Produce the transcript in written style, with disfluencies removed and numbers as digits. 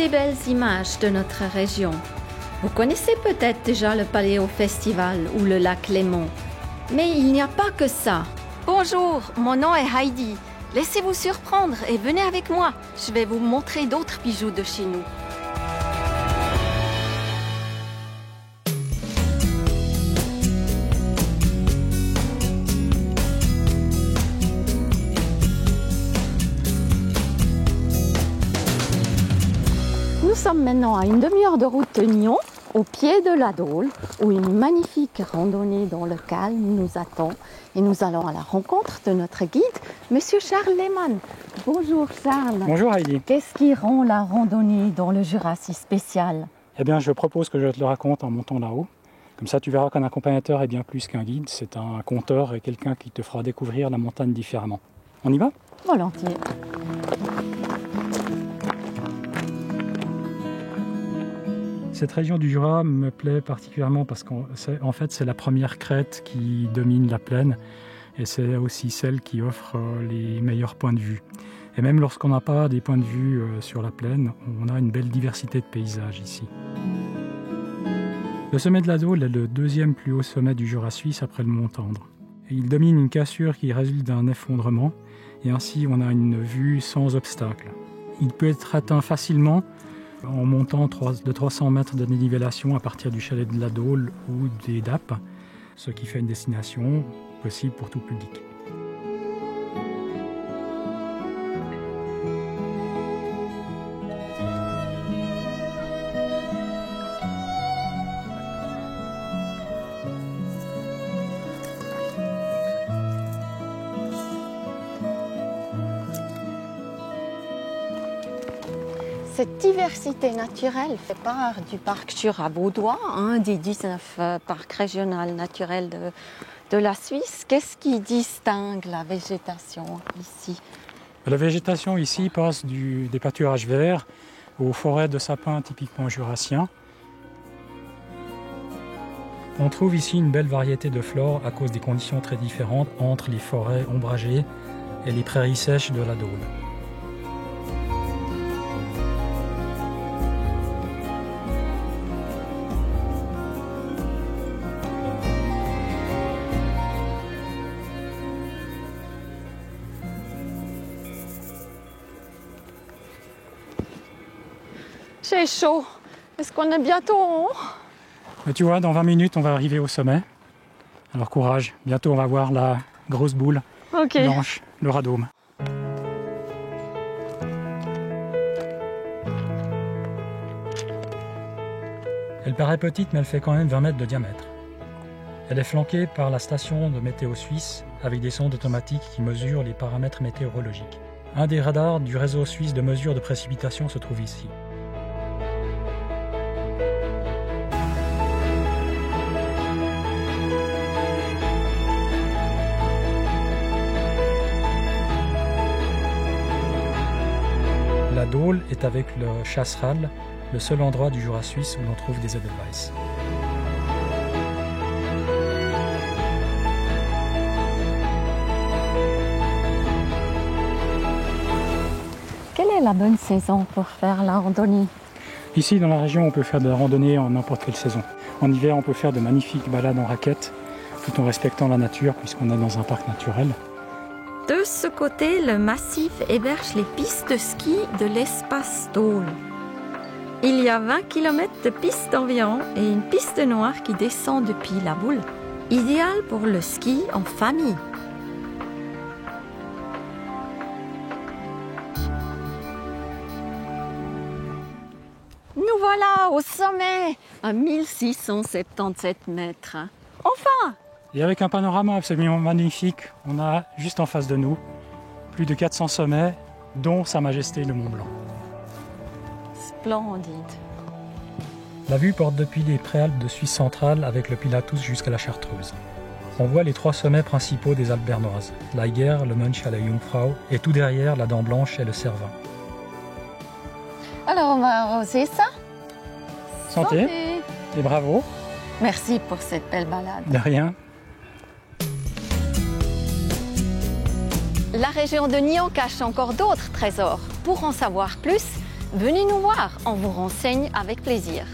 des belles images de notre région. Vous connaissez peut-être déjà le Paléo Festival ou le lac Léman. Mais il n'y a pas que ça. Bonjour, mon nom est Heidi. Laissez-vous surprendre et venez avec moi. Je vais vous montrer d'autres bijoux de chez nous. Nous sommes maintenant à une demi-heure de route de Nyon, au pied de la Dôle, où une magnifique randonnée dans le calme nous attend. Et nous allons à la rencontre de notre guide, Monsieur Charles Lehmann. Bonjour Charles. Bonjour Heidi. Qu'est-ce qui rend la randonnée dans le Jura si spéciale? Eh bien, je propose que je te le raconte en montant là-haut. Comme ça, tu verras qu'un accompagnateur est bien plus qu'un guide. C'est un conteur et quelqu'un qui te fera découvrir la montagne différemment. On y va? Volontiers. Cette région du Jura me plaît particulièrement parce qu'en fait, c'est la première crête qui domine la plaine et c'est aussi celle qui offre les meilleurs points de vue. Et même lorsqu'on n'a pas des points de vue sur la plaine, on a une belle diversité de paysages ici. Le sommet de la Dôle est le deuxième plus haut sommet du Jura suisse après le Mont Tendre. Et il domine une cassure qui résulte d'un effondrement et ainsi on a une vue sans obstacle. Il peut être atteint facilement en montant de 300 mètres de dénivellation à partir du chalet de la Dôle ou des Dappes, ce qui fait une destination possible pour tout public. Cette diversité naturelle fait part du parc Jura-Vaudois, un des 19 parcs régionaux naturels de la Suisse. Qu'est-ce qui distingue la végétation ici? La végétation ici passe des pâturages verts aux forêts de sapins typiquement jurassiens. On trouve ici une belle variété de flore à cause des conditions très différentes entre les forêts ombragées et les prairies sèches de la Dôle. J'ai chaud. Est-ce qu'on est bientôt en haut? Mais tu vois, dans 20 minutes, on va arriver au sommet. Alors courage, bientôt on va voir la grosse boule blanche, le radôme. Elle paraît petite, mais elle fait quand même 20 mètres de diamètre. Elle est flanquée par la station de météo suisse avec des sondes automatiques qui mesurent les paramètres météorologiques. Un des radars du réseau suisse de mesure de précipitation se trouve ici. La Dôle est avec le Chasseral le seul endroit du Jura suisse où l'on trouve des Edelweiss. Quelle est la bonne saison pour faire la randonnée? Ici dans la région on peut faire de la randonnée en n'importe quelle saison. En hiver on peut faire de magnifiques balades en raquettes tout en respectant la nature puisqu'on est dans un parc naturel. De ce côté, le massif héberge les pistes de ski de l'espace Dôle. Il y a 20 km de pistes environ et une piste noire qui descend depuis la boule. Idéal pour le ski en famille. Nous voilà au sommet, à 1677 mètres. Enfin! Et avec un panorama absolument magnifique, on a juste en face de nous plus de 400 sommets, dont Sa Majesté le Mont Blanc. Splendide. La vue porte depuis les préalpes de Suisse centrale avec le Pilatus jusqu'à la Chartreuse. On voit les 3 sommets principaux des Alpes bernoises, l'Eiger, le Mönch et la Jungfrau, et tout derrière la Dent Blanche et le Cervin. Alors on va arroser ça. Santé. Et bravo. Merci pour cette belle balade. De rien. La région de Nyon cache encore d'autres trésors. Pour en savoir plus, Venez nous voir, on vous renseigne avec plaisir.